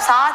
7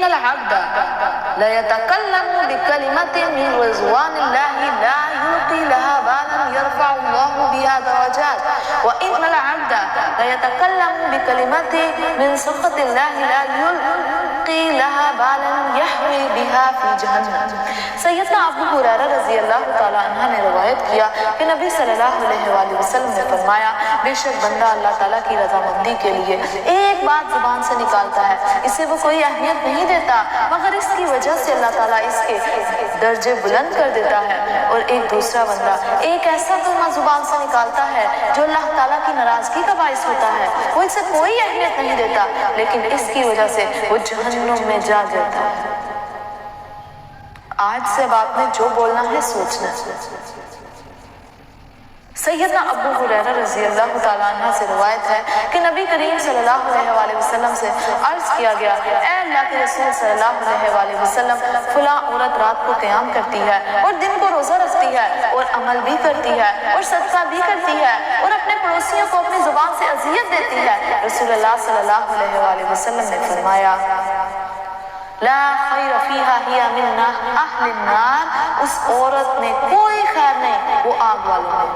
ان العبد ليتكلم بكلمة من رضوان الله لا يلقي لها بالا يرفع الله بها درجات وان العبد ليتكلم بكلمة من سخط الله لا يلقي لها بالا يحوي بها في جهنم۔ سیدنا ابو ہریرہ رضی اللہ تعالی عنہ نے روایت کیا کہ نبی صلی اللہ علیہ وآلہ وسلم نے فرمایا بے شک بندہ اللہ تعالیٰ کی رضامندی کے لیے ایک بات زبان سے نکالتا ہے، اسے وہ کوئی اہمیت نہیں دیتا مگر اس کی وجہ سے اللہ تعالیٰ اس کے درجے بلند کر دیتا ہے، اور ایک دوسرا بندہ ایک ایسا کلمہ زبان سے نکالتا ہے جو اللہ تعالیٰ کی ناراضگی کا باعث ہوتا ہے، وہ اسے کوئی اہمیت نہیں دیتا لیکن اس کی وجہ سے وہ جہنم میں جا گرتا ہے۔ آج سے اب آپ نے جو بولنا ہے سوچنا۔ سیدنا ابو ہریرہ رضی اللہ تعالیٰ عنہ سے روایت ہے کہ نبی کریم صلی اللہ علیہ وآلہ وسلم سے عرض کیا گیا اے اللہ کے رسول صلی اللہ علیہ وآلہ وسلم فلاں عورت رات کو قیام کرتی ہے اور دن کو روزہ رکھتی ہے اور عمل بھی کرتی ہے اور صدقہ بھی کرتی ہے اور اپنے پڑوسیوں کو اپنی زبان سے اذیت دیتی ہے۔ رسول اللہ صلی اللہ علیہ وآلہ وسلم نے فرمایا لا خیر فیہا ہی من اہل النار، اس عورت میں کوئی خیر نہیں، وہ آگ والوں میں۔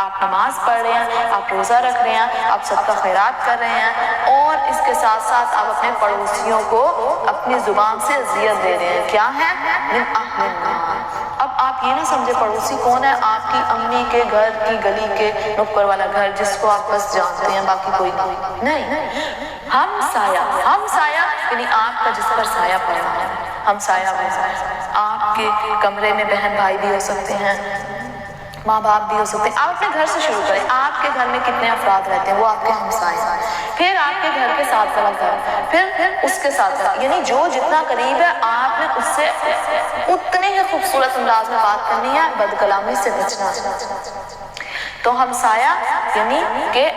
آپ نماز پڑھ رہے ہیں، آپ روزہ رکھ رہے ہیں، آپ صدقہ خیرات کر رہے ہیں اور اس کے ساتھ ساتھ آپ اپنے پڑوسیوں کو اپنی زبان سے اذیت دے رہے ہیں، کیا ہے؟ من اہل النار۔ اب آپ یہ نہ سمجھے پڑوسی کون ہے، آپ کی امی کے گھر کی گلی کے نکڑ والا گھر جس کو آپ بس جانتے ہیں، باقی کوئی نہیں۔ ہم سایہ یعنی آپ کا جس پر سایہ پڑا ہے، ہم سایہ آپ کے کمرے میں بہن بھائی بھی ہو سکتے ہیں، ماں باپ بھی ہو سکتے ہیں۔ آپ اپنے گھر سے شروع کریں، آپ کے گھر میں کتنے افراد رہتے ہیں، وہ آپ کے ہمسائے ہیں، پھر آپ کے گھر کے ساتھ والا گھر، پھر اس کے ساتھ والا، یعنی جو جتنا قریب ہے آپ نے اس سے اتنے ہی خوبصورت انداز میں بات کرنی ہے، بد کلامی سے بچنا۔ تو ہمسایہ یعنی کہ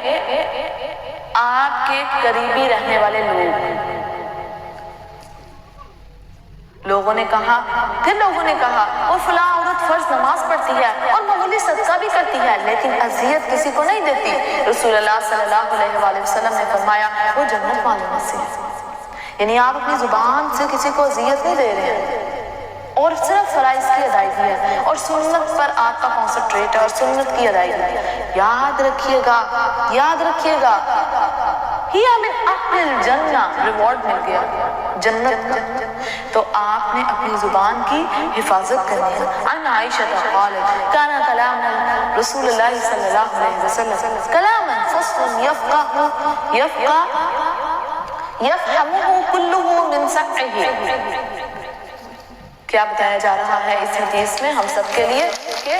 آپ کے قریبی رہنے والے لوگوں نے کہا، پھر لوگوں نے کہا اور فلاں عورت فرض نماز پڑھتی ہے اور معمولی صدقہ بھی کرتی ہے لیکن اذیت کسی کو نہیں دیتی۔ رسول اللہ صلی اللہ علیہ وآلہ وسلم نے فرمایا وہ جنت والوں میں سے ہے۔ یعنی آپ اپنی زبان سے کسی کو اذیت نہیں دے رہے ہیں اور صرف فرائض کی ادائیگی ہے اور سنت پر آپ کا کانسنٹریٹ ہے اور سنت کی ادائیگی ہے۔ یاد رکھیے گا ہی من اہل الجنہ، ریوارڈ مل گیا جنت کا۔ تو آپ نے اپنی زبان کی حفاظت کرنی ہے۔ عن عائشہ قالت کان کلام رسول اللہ صلی اللہ علیہ وسلم کلاما فصل یفہمہ کلہ من سمعہ۔ کیا بتایا جا رہا ہے اس حدیث میں ہم سب کے لیے کہ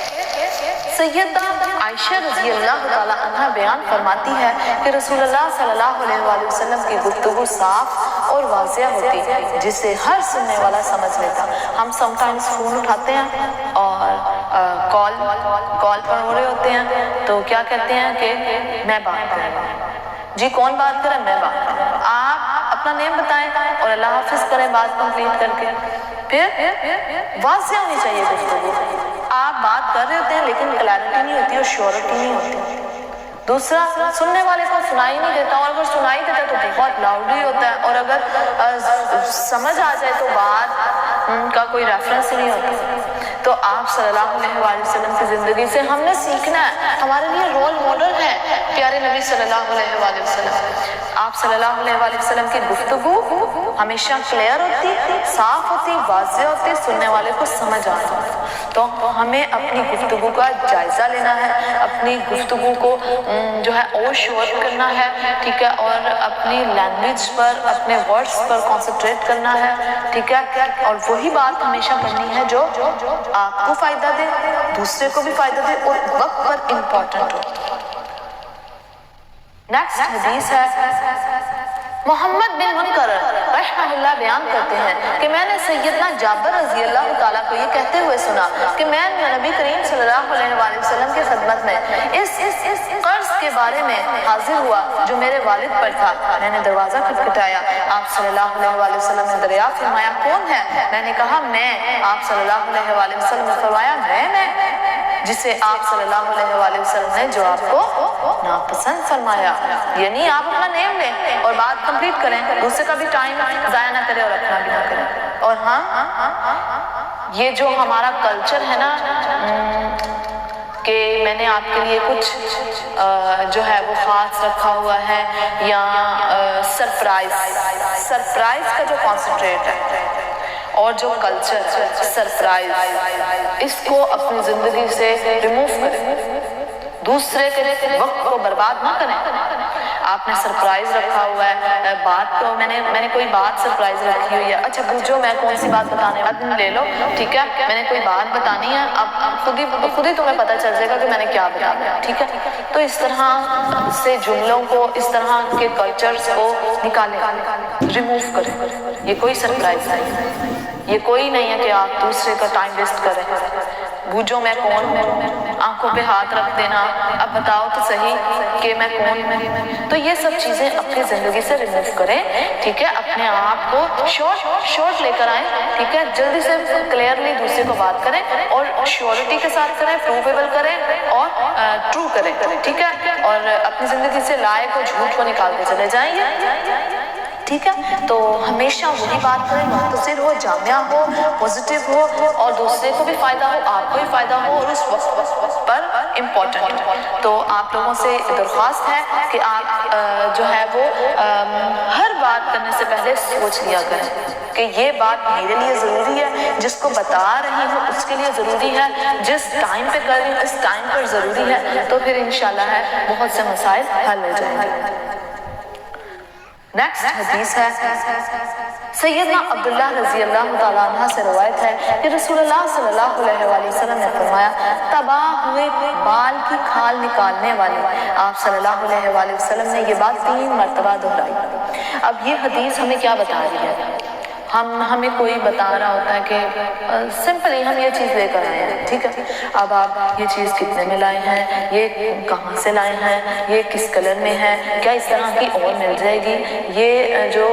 سیدہ عائشہ رضی اللہ تعالیٰ عنہ بیان فرماتی ہے کہ رسول اللہ صلی اللہ علیہ وآلہ وسلم کی گفتگو صاف اور واضح ہوتی جسے ہر سننے والا سمجھ لیتا۔ ہم سم ٹائمز فون اٹھاتے ہیں اور کال پر ہو رہے ہوتے ہیں تو کیا کہتے ہیں کہ میں بات کر رہا ہوں، جی کون بات کر رہا ہے؟ میں بات کر رہا ہوں۔ آپ اپنا نیم بتائیں اور اللہ حافظ کریں بات کمپلیٹ کر کے۔ پھر واضح ہونی چاہیے گفتگو، آپ بات کر رہے ہوتے ہیں لیکن کلیئرٹی نہیں ہوتی اور شیورٹی نہیں ہوتی۔ دوسرا سننے والے کو سنائی نہیں دیتا اور اگر سنائی دیتا ہے تو بہت لاؤڈلی ہوتا ہے اور اگر سمجھ آ جائے تو بات کا کوئی ریفرنس ہی نہیں ہوتا۔ تو آپ صلی اللہ علیہ وآلہ وسلم کی زندگی سے ہم نے سیکھنا ہے، ہمارے لیے رول ماڈل ہے پیارے نبی صلی اللہ علیہ وآلہ وسلم۔ آپ صلی اللہ علیہ وآلہ وسلم کی گفتگو ہمیشہ کلیئر ہوتی، صاف ہوتی، واضح ہوتی، سننے والے کو سمجھ آ جاتی۔ تو ہمیں اپنی گفتگو کا جائزہ لینا ہے، اپنی گفتگو کو جو ہے اور شور کرنا ہے، ٹھیک ہے، اور اپنی لینگویج پر اپنے ورڈز پر کانسنٹریٹ کرنا ہے، ٹھیک ہے، اور وہی بات ہمیشہ کرنی ہے جو آپ کو فائدہ دے، دوسرے کو بھی فائدہ دے اور وقت پر امپورٹنٹ ہو۔ نیکسٹ حدیث ہے محمد بن منکر رحمہ اللہ بیان کرتے ہیں کہ میں نے سیدنا جابر رضی اللہ تعالیٰ کو یہ کہتے ہوئے سنا کہ میں نبی کریم صلی اللہ علیہ وآلہ وسلم کی خدمت میں اس قرض کے بارے میں حاضر ہوا جو میرے والد پر تھا. میں نے دروازہ کھٹکھٹایا. آپ صلی اللہ علیہ وآلہ وسلم نے دریافت فرمایا کون ہے؟ میں نے کہا میں. آپ صلی اللہ علیہ وآلہ وسلم نے فرمایا میں جسے آپ صلی اللہ علیہ وآلہ وسلم نے جو آپ کو ناپسند فرمایا. یعنی آپ اپنا نیم لیں اور بات کمپلیٹ کریں, دوسرے کا بھی ٹائم ضائع نہ کریں اور اپنا بھی نہ کریں. اور ہاں یہ جو ہمارا کلچر ہے نا کہ میں نے آپ کے لیے کچھ جو ہے وہ خاص رکھا ہوا ہے, یا سرپرائز کا جو کانسنٹریٹ ہے اور جو کلچر ہے سرپرائز, اس کو اپنی زندگی سے ریموو کریں, دوسرے کے وقت کو برباد نہ کریں. آپ نے سرپرائز رکھا ہوا ہے, بات تو میں نے کوئی بات سرپرائز رکھی ہوئی ہے. اچھا پوچھو میں کون سی بات بتانے والی, لے لو ٹھیک ہے, میں نے کوئی بات بتانی ہے, اب خود ہی تمہیں پتہ چل جائے گا کہ میں نے کیا بتانا ہے, ٹھیک ہے. تو اس طرح سے جملوں کو, اس طرح کے کلچرز کو نکالیں, ریموو کریں. یہ کوئی سرپرائز نہیں ہے, یہ کوئی نہیں ہے کہ آپ دوسرے کا ٹائم ویسٹ کریں. بوجھو میں کون ہوں, آنکھوں پہ ہاتھ رکھ دینا, اب بتاؤ تو صحیح کہ میں کون ہوں. تو یہ سب چیزیں اپنی زندگی سے ریموو کریں, ٹھیک ہے. اپنے آپ کو شارٹ لے کر آئیں, ٹھیک ہے. جلدی سے کلیئرلی دوسرے کو بات کریں اور شیورٹی کے ساتھ کریں, پروویبل کریں اور ٹرو کریں, ٹھیک ہے. اور اپنی زندگی سے لائے کو جھوٹ کو نکال کے چلے جائیں گے, ٹھیک ہے. تو ہمیشہ وہی بات کریں, مختصر ہو, جامعہ ہو, پوزیٹیو ہو, اور دوسرے کو بھی فائدہ ہو, آپ کو بھی فائدہ ہو, اور اس وقت پر امپورٹنٹ ہو. تو آپ لوگوں سے درخواست ہے کہ آپ جو ہے وہ ہر بات کرنے سے پہلے سوچ لیا کریں کہ یہ بات میرے لیے ضروری ہے, جس کو بتا رہی ہوں اس کے لیے ضروری ہے, جس ٹائم پہ کر رہی ہوں اس ٹائم پر ضروری ہے. تو پھر انشاءاللہ ہے بہت سے مسائل حل ہو جائیں گے. نیکسٹ حدیث ہے سیدنا عبداللہ رضی اللہ تعالیٰ عنہ سے روایت ہے کہ رسول اللہ صلی اللہ علیہ وآلہ وسلم نے فرمایا تباہ ہوئے بال کی کھال نکالنے والے. آپ صلی اللہ علیہ وآلہ وسلم نے یہ بات 3 مرتبہ دہرائی. اب یہ حدیث ہمیں کیا بتا رہی ہے؟ ہمیں کوئی بتا رہا ہوتا ہے کہ سمپلی ہم یہ چیز لے کر آئے ہیں, ٹھیک ہے. اب آپ یہ چیز کتنے میں لائے ہیں, یہ کہاں سے لائے ہیں, یہ کس کلر میں ہے, کیا اس طرح کی اور مل جائے گی, یہ جو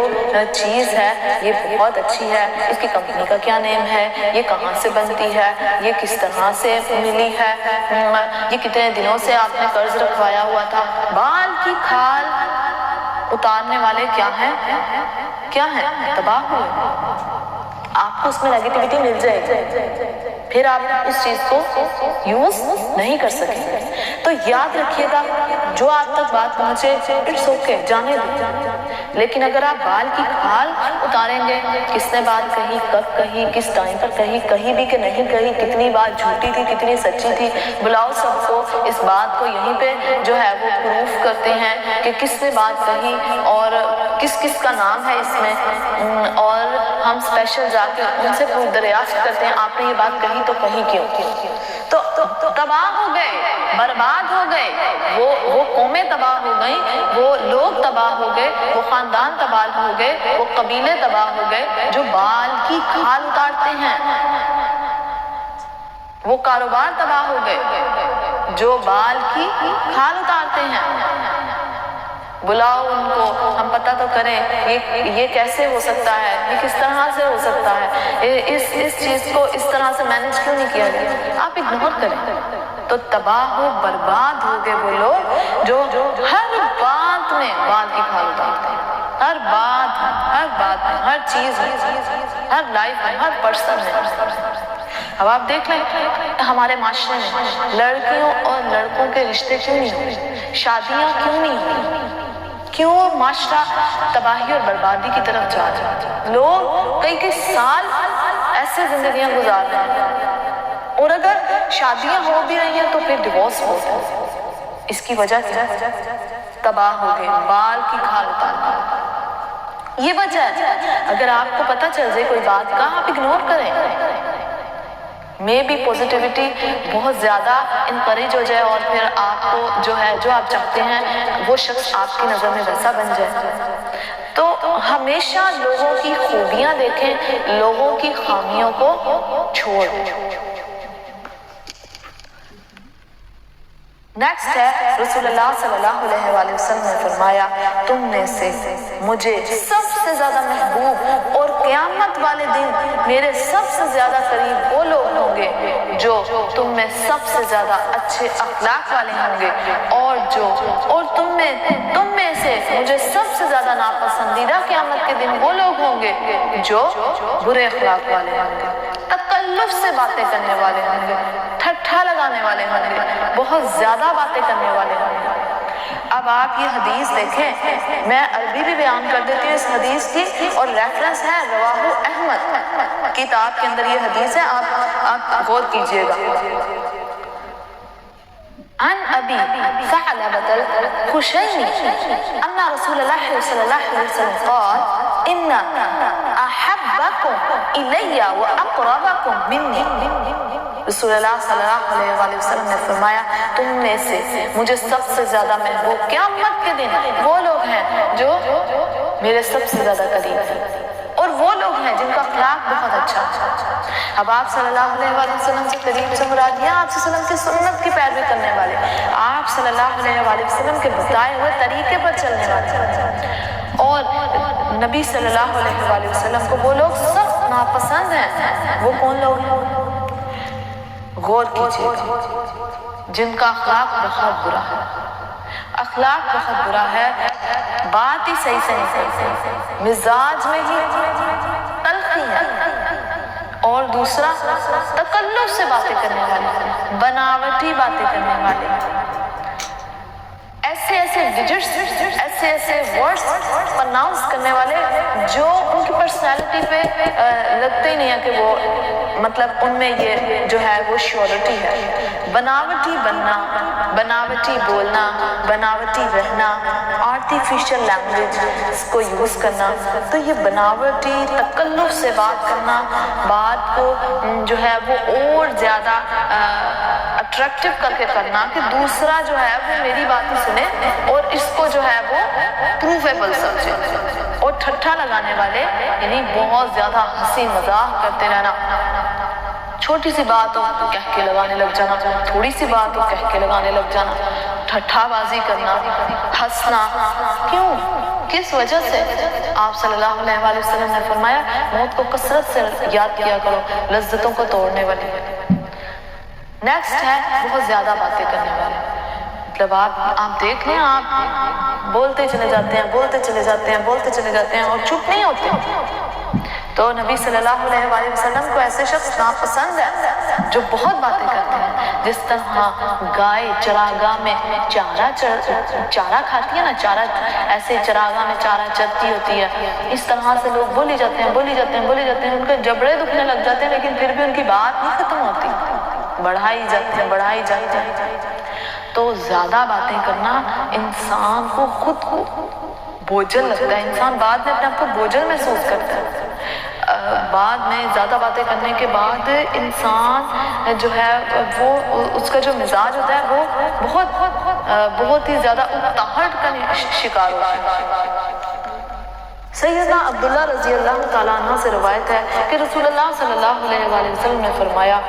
چیز ہے یہ بہت اچھی ہے, اس کی کمپنی کا کیا نیم ہے, یہ کہاں سے بنتی ہے, یہ کس طرح سے ملی ہے, یہ کتنے دنوں سے آپ نے قرض رکھوایا ہوا تھا. بال کی کھال اتارنے والے کیا ہیں؟ تباہ ہوئے. آپ کو اس میں نیگیٹیوٹی مل جائے گی, پھر آپ اس چیز کو یوز نہیں کر سکیں گے. تو یاد رکھیے گا جو آپ تک بات پہنچے اٹس اوکے, جانے دیں. لیکن اگر آپ بال کی کھال اتاریں گے, کس نے بات کہی, کب کہی, کس ٹائم پر کہی, کہیں بھی کہ نہیں کہی, کتنی بات جھوٹی تھی, کتنی سچی تھی, بلاؤ سب کو اس بات کو یہیں پہ جو ہے وہ پروف کرتے ہیں کہ کس نے بات کہی اور کس کا نام ہے اس میں, اور ہم اسپیشل جا کے ان سے دریافت کرتے ہیں آپ نے یہ بات کہی تو کہی کیوں. تو تباہ ہو گئے, برباد ہو گئے, وہ قومیں تباہ ہو گئیں, وہ لوگ تباہ ہو گئے, وہ خاندان تباہ ہو گئے, وہ قبیلے تباہ ہو گئے جو بال کی کھال اتارتے ہیں, وہ کاروبار تباہ ہو گئے جو بال کی کھال اتارتے ہیں. بلاؤ ان کو, ہم پتہ تو کریں یہ کیسے ہو سکتا ہے, یہ کس طرح سے ہو سکتا ہے, اس چیز کو اس طرح سے مینج کیوں نہیں کیا گیا. آپ اگنور کریں. تو تباہ و برباد ہو گئے وہ لوگ جو ہر بات میں بال کی کھال اتارتے ہیں, ہر بات میں, ہر چیز میں, ہر لائف میں, ہر پرسن میں. اب آپ دیکھ لیں ہمارے معاشرے میں لڑکیوں اور لڑکوں کے رشتے کیوں نہیں ہوئے, شادیاں کیوں نہیں ہوئی, کیوں معاشرہ تباہی اور بربادی کی طرف جا رہا ہے. لوگ کئی سال ایسے زندگیاں گزار رہے ہیں, اور اگر شادیاں ہو بھی رہی ہیں تو پھر ڈیورس ہو رہا ہے. اس کی وجہ کیا؟ تباہ ہو گئے, بال کی کھال اتارنا. یہ وجہ ہے. اگر آپ کو پتہ چل جائے کوئی بات کا, آپ اگنور کریں. میں بھی پوزیٹیوٹی بہت زیادہ انکریج ہو جائے, اور پھر آپ کو جو ہے جو آپ چاہتے ہیں وہ شخص آپ کی نظر میں ویسا بن جائے. تو ہمیشہ لوگوں کی خوبیاں دیکھیں, لوگوں کی خامیوں کو چھوڑ. نیکسٹ ہے رسول اللہ صلی اللہ علیہ وآلہ وسلم نے فرمایا تم میں سے مجھے سب سے زیادہ محبوب اور قیامت والے دن میرے سب سے زیادہ قریب وہ لوگ ہوں گے جو تم میں سب سے زیادہ اچھے اخلاق والے ہوں گے اور تم میں سے مجھے سب سے زیادہ ناپسندیدہ قیامت کے دن وہ لوگ ہوں گے جو برے اخلاق والے ہوں گے، تکلف سے باتیں کرنے والے ہوں گے، ٹھٹھا لگانے والے ہوں گے، بہت زیادہ باتیں کرنے والے ہوں گے۔ اب آپ یہ حدیث دیکھیں، میں عربی بھی بیان کر دیتی ہوں اس حدیث کی، اور ریفرنس ہے رواہ احمد کتاب کے اندر یہ حدیث ہے، آپ غور کیجئے گا۔ عن ابی ثعلبة الخشنی ان رسول اللہ صلی اللہ علیہ وسلم قال ان احبکم الی واقربکم منی، رسول اللہ صلی اللہ علیہ وآلہ وسلم نے فرمایا تم میں سے مجھے سب سے زیادہ محبوب قیامت کے دن وہ لوگ ہیں جو میرے سب سے زیادہ قریب ہیں، اور وہ لوگ ہیں جن کا اخلاق بہت اچھا ہے۔ اب آپ صلی اللہ علیہ وآلہ وسلم سے قریب سے مراد یہ آپ صلی اللہ علیہ وسلم کی سنت کی پیروی کرنے والے، آپ صلی اللہ علیہ وآلہ وسلم کے بتائے ہوئے طریقے پر چلنے والے، اور نبی صلی اللہ علیہ وآلہ وسلم کو وہ لوگ سخت ناپسند ہیں۔ وہ کون لوگ ہیں؟ غور کیجئے، جن کا اخلاق بہت برا ہے، اخلاق بہت برا ہے، بات ہی صحیح سے نہیں، مزاج میں ہی تلخی ہے، اور دوسرا تکلف سے باتیں کرنے والے، بناوٹی باتیں کرنے والے، ایسے ڈیجٹس، ایسے ورڈز پرناؤنس کرنے والے جو ان کی پرسنالٹی پہ لگتے ہی نہیں ہے کہ وہ مطلب ان میں یہ جو ہے وہ شیورٹی ہے۔ بناوٹی بننا، بناوٹی بولنا، بناوٹی رہنا، آرٹیفیشل لینگویج کو یوز کرنا، تو یہ بناوٹی تکلف سے بات کرنا، بات کو جو ہے وہ اور زیادہ اٹریکٹیو کر کے کرنا کہ دوسرا جو ہے وہ میری بات سنے اور اس کو جو ہے وہ پروفیبل سمجھے، اور ٹھٹھا لگانے والے یعنی بہت زیادہ ہنسی مذاق کرتے رہنا، چھوٹی سی بات ہو کہہ کے لگانے لگ جانا، تھوڑی سی بات ہو کہہ کے لگانے لگ جانا، ٹھٹھا بازی کرنا، ہنسنا، کیوں؟ کس وجہ سے؟ آپ صلی اللہ علیہ وآلہ وسلم نے فرمایا موت کو کثرت سے یاد کیا کرو، لذتوں کو توڑنے والی۔ نیکسٹ ہے بہت زیادہ باتیں کرنے والے، مطلب آپ دیکھ لیں، آپ بولتے چلے جاتے ہیں، بولتے چلے جاتے ہیں، بولتے چلے جاتے ہیں اور چپ نہیں ہوتے۔ تو نبی صلی اللہ علیہ وآلہ وسلم کو ایسے شخص ناپسند ہے جو بہت باتیں کرتے ہیں، جس طرح گائے چراگاہ میں چارہ کھاتی ہے نا، چارہ ایسے چراگاہ میں چارہ چرتی ہوتی ہے، اس طرح سے لوگ بولی جاتے ہیں، بولی جاتے ہیں، بولی جاتے ہیں، ان کے جبڑے دکھنے لگ جاتے ہیں، لیکن پھر بھی ان کی بات نہیں ختم ہوتی، بڑھائی جاتے ہیں، بڑھائی جاتے ہیں۔ تو زیادہ باتیں کرنا انسان کو خود کو بوجھل لگتا ہے، انسان بعد میں اپنے آپ کو بوجھل محسوس کرتا ہے۔ بعد میں زیادہ باتیں کرنے کے بعد انسان جو ہے وہ اس کا جو مزاج ہوتا ہے وہ بہت ہی زیادہ اکتاہٹ کا شکار ہوتا ہے۔ سیدنا عبداللہ رضی اللہ تعالیٰ عنہ سے روایت ہے کہ رسول اللہ صلی اللہ علیہ وآلہ وسلم نے فرمایا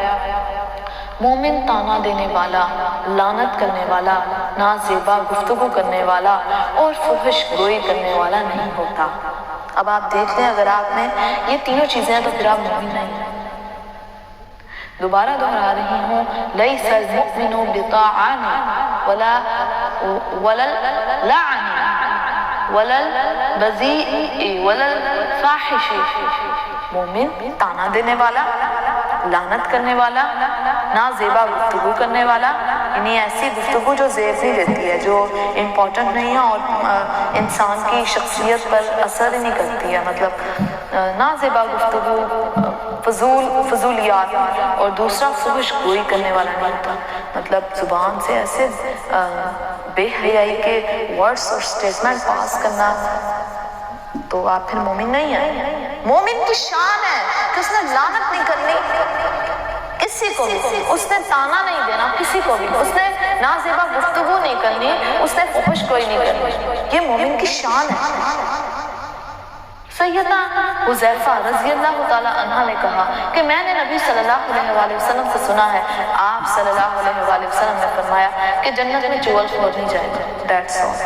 مومن طعنہ دینے والا، لعنت کرنے والا، نازیبا گفتگو کرنے والا اور فحش گوئی کرنے والا نہیں ہوتا۔ اب آپ دیکھ لیں اگر آپ میں یہ تینوں چیزیں ہیں تو پھر آپ مومن نہیں ہیں۔ دوبارہ دہرا رہی ہوں، لیس المؤمن بطاعان ولا اللعن ولا البذیء ولا الفاحش، مومن طعنہ دینے والا، لعنت کرنے والا، نازیبا گفتگو کرنے والا، یعنی ایسی گفتگو جو زیب نہیں دیتی ہے، جو امپورٹنٹ نہیں ہے اور انسان کی شخصیت پر اثر نہیں کرتی ہے، مطلب نازیبا گفتگو، فضولیات، اور دوسرا فحش گوئی کرنے والا نہیں ہوتا، مطلب زبان سے ایسے بے حیائی کے ورڈز اور سٹیٹمنٹ پاس کرنا، تو آپ پھر مومن نہیں ہیں۔ مومن کی شان ہے کہ اس نے لعنت نہیں کرنی کسی کو بھی، اس نے طعنہ نہیں دینا کسی کو بھی، اس نے نازیبا گفتگو نہیں کرنی، اس نے فحش گوئی نہیں کرنی، یہ مومن کی شان ہے۔ سیدنا حذیفہ رضی اللہ تعالیٰ عنہ نے کہا کہ میں نے نبی صلی اللہ علیہ وآلہ وسلم سے سنا ہے، آپ صلی اللہ علیہ وآلہ وسلم نے فرمایا کہ جنت میں چغل خور نہیں جائے گا. That's all.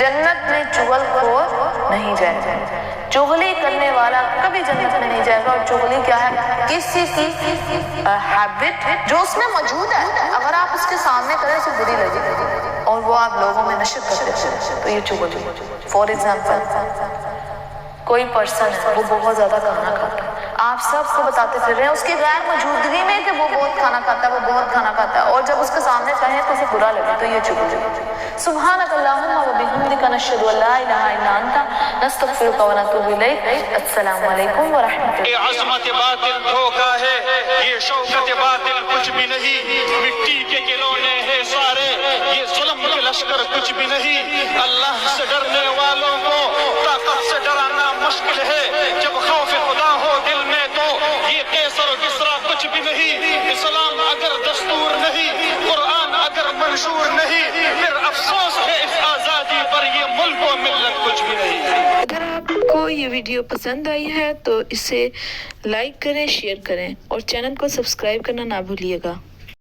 جنت میں چغل خور نہیں جائے گا. چغلی کرنے والا کبھی جنت میں نہیں جائے گا. اور چغلی کیا ہے؟ کسی کی ہیبٹ جو اس میں موجود ہے، اگر آپ اس کے سامنے کریں اسے بری لگے اور وہ آپ لوگوں میں نشر کرتے ہیں تو یہ چغلی. فور ایگزامپل، کوئی پرسن ہے وہ بہت زیادہ کھانا کھاتا ہے، آپ سب کو بتاتے پھر رہے ہیں اس کی غیر موجودگی میں کہ وہ بہت کھانا کھاتا ہے، وہ بہت کھانا کھاتا ہے، اور جب اس کے سامنے کہیں تو اسے برا لگے تو یہ چغلی. سبحانک اللہم و بحمدک نشہد ان لا الہ الا انت نستغفرک و نتوب الیک. السلام علیکم ورحمۃ اللہ. یہ عظمت باطل دھوکہ ہے، یہ شوکت باطل کچھ بھی نہیں، مٹی کے کھلونے ہیں سارے، یہ ظلم کے لشکر کچھ بھی نہیں. اللہ سے ڈرنے والوں کو طاقت سے ڈرانا مشکل ہے، جب خوف خدا ہو دل میں تو یہ قیصر و کسریٰ کچھ بھی نہیں. اسلام اگر دستور نہیں، قرآن اگر منشور نہیں، پھر افسوس ہے اس آزادی پر، یہ ملک و ملت کچھ بھی نہیں. اگر آپ کو یہ ویڈیو پسند آئی ہے تو اسے لائک کریں، شیئر کریں اور چینل کو سبسکرائب کرنا نہ بھولیے گا.